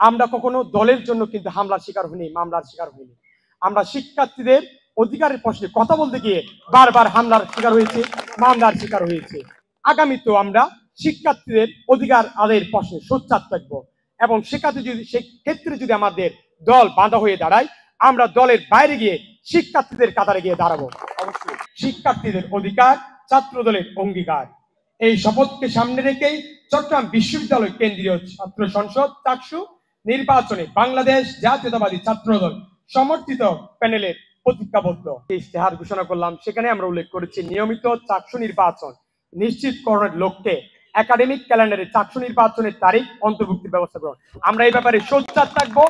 আমরা কখনো দলের জন্য কিন্তু হামলার শিকার হইনি, মামলার শিকার হইনি। আমরা শিক্ষার্থীদের অধিকারের প্রশ্নে কথা বলতে গিয়ে বারবার হামলার শিকার হয়েছে, মামলার শিকার হয়েছে। আগামীতেও আমরা শিক্ষার্থীদের অধিকার আদায়ের প্রশ্নে সোচ্চার থাকবো এবং সেক্ষেত্রে যদি আমাদের দল বাঁধা হয়ে দাঁড়ায়, আমরা দলের বাইরে গিয়ে শিক্ষার্থীদের কাতারে গিয়ে দাঁড়াবো। অবশ্যই শিক্ষার্থীদের অধিকার ছাত্র দলের অঙ্গীকার। এই শপথকে সামনে রেখেই চট্টগ্রাম বিশ্ববিদ্যালয় কেন্দ্রীয় ছাত্র সংসদ চাকসু নির্বাচনে বাংলাদেশ জাতীয়তাবাদী ছাত্রদল সমর্থিত প্যানেলের প্রতিজ্ঞাবদ্ধ ইশতেহার ঘোষণা করলাম। সেখানে আমরা উল্লেখ করেছি নিয়মিত চাকসু নির্বাচন নিশ্চিতকরণের লক্ষ্যে একাডেমিক ক্যালেন্ডারে চাকসু নির্বাচনের তারিখ অন্তর্ভুক্তির ব্যবস্থা গ্রহণ। আমরা এই ব্যাপারে সোচ্চার থাকবো।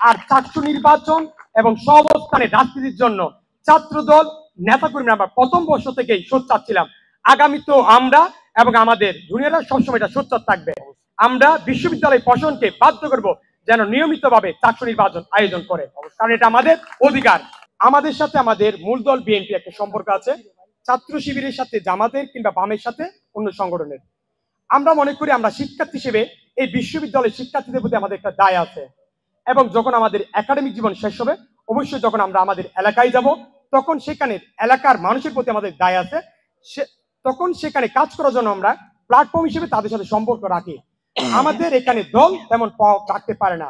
আর চাকসু নির্বাচন এবং সহাবস্থানে রাজনীতির জন্য ছাত্রদল নেতাকর্মীরা আমরা প্রথম বর্ষ থেকেই সোচ্চার ছিলাম। আগামীতেও আমরা এবং আমাদের জুনিয়ররা সবসময় এটা সোচ্চার থাকবে। আমরা বিশ্ববিদ্যালয় প্রশাসনকে বাধ্য করব যেন নিয়মিতভাবে চাকসু নির্বাচন আয়োজন করে, কারণ এটা আমাদের অধিকার। আমাদের সাথে আমাদের মূল দল বিএনপি একটা সম্পর্ক আছে, ছাত্র শিবিরের সাথে জামাতের কিংবা বামের সাথে অন্য সংগঠনের। আমরা মনে করি আমরা শিক্ষার্থী হিসেবে এই বিশ্ববিদ্যালয়ের শিক্ষার্থীদের প্রতি আমাদের একটা দায় আছে এবং যখন আমাদের একাডেমিক জীবন শেষ হবে, অবশ্যই যখন আমরা আমাদের এলাকায় যাব, তখন সেখানে এলাকার মানুষের প্রতি আমাদের দায় আছে। তখন সেখানে কাজ করার জন্য আমরা প্ল্যাটফর্ম হিসেবে তাদের সাথে সম্পর্ক রাখি। আমাদের এখানে দল তেমন রাখতে পারে না,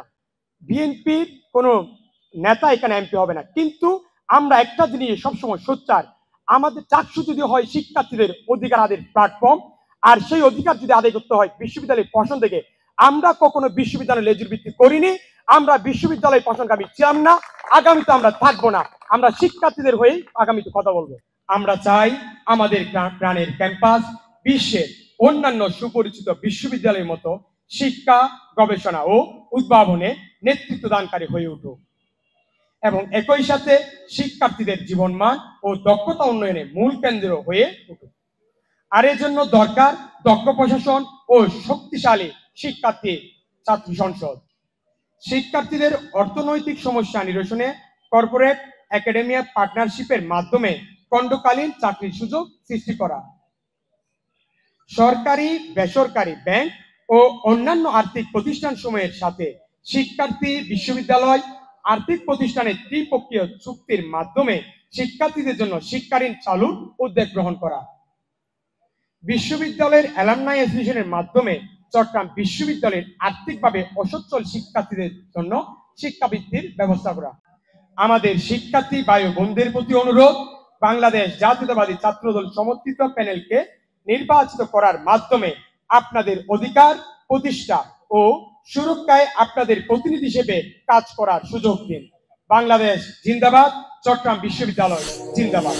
বিএনপির কোনো নেতা এখানে এমপি হবে না, কিন্তু আমরা একটা জিনিস সবসময় সোচ্চার, আমাদের চাকসু যদি হয় শিক্ষার্থীদের অধিকার আদায়ের প্ল্যাটফর্ম, আর সেই অধিকার যদি আদায় করতে হয় বিশ্ববিদ্যালয়ের প্রশাসন থেকে। আমরা কখনো বিশ্ববিদ্যালয় লেজুর ভিত্তি করিনি, আমরা বিশ্ববিদ্যালয় প্রশাসনকামী ছিলাম না, আগামীতে আমরা থাকবো না। আমরা শিক্ষার্থীদের হয়েই আগামীতে কথা বলবো। আমরা চাই আমাদের প্রাণের ক্যাম্পাস বিশ্বের অন্যান্য সুপরিচিত বিশ্ববিদ্যালয়ের মতো শিক্ষা, গবেষণা ও উদ্ভাবনে নেতৃত্ব দানকারী হয়ে উঠুক এবং একই সাথে শিক্ষার্থীদের জীবনমান ও দক্ষতা উন্নয়নে মূল কেন্দ্র হয়ে উঠুক। আর এর জন্য দরকার দক্ষ প্রশাসন ও শক্তিশালী শিক্ষার্থী ছাত্র সংসদ। শিক্ষার্থীদের অর্থনৈতিক সমস্যা নিরসনে কর্পোরেট একাডেমিয়া পার্টনারশিপের মাধ্যমে খণ্ডকালীন চাকরির সুযোগ সৃষ্টি করা, সরকারি বেসরকারি ব্যাংক ও অন্যান্য আর্থিক প্রতিষ্ঠান সমূহের সাথে শিক্ষার্থী বিশ্ববিদ্যালয় আর্থিক প্রতিষ্ঠানের ত্রিপক্ষীয় চুক্তির মাধ্যমে শিক্ষার্থীদের জন্য শিক্ষাঋণ চালুর উদ্যোগ গ্রহণ করা, বিশ্ববিদ্যালয়ের অ্যালামনাই অ্যাসোসিয়েশনের মাধ্যমে চট্টগ্রাম বিশ্ববিদ্যালয়ের আর্থিকভাবে অসচ্ছল শিক্ষার্থীদের জন্য শিক্ষাবৃত্তির ব্যবস্থা করা। আমাদের শিক্ষার্থী ভাই বোনদের প্রতি অনুরোধ, বাংলাদেশ জাতীয়তাবাদী ছাত্রদল সমর্থিত প্যানেলকে নির্বাচিত করার মাধ্যমে আপনাদের অধিকার প্রতিষ্ঠা ও সুরক্ষায় আপনাদের প্রতিনিধি হিসেবে কাজ করার সুযোগ দিন। বাংলাদেশ জিন্দাবাদ, চট্টগ্রাম বিশ্ববিদ্যালয় জিন্দাবাদ।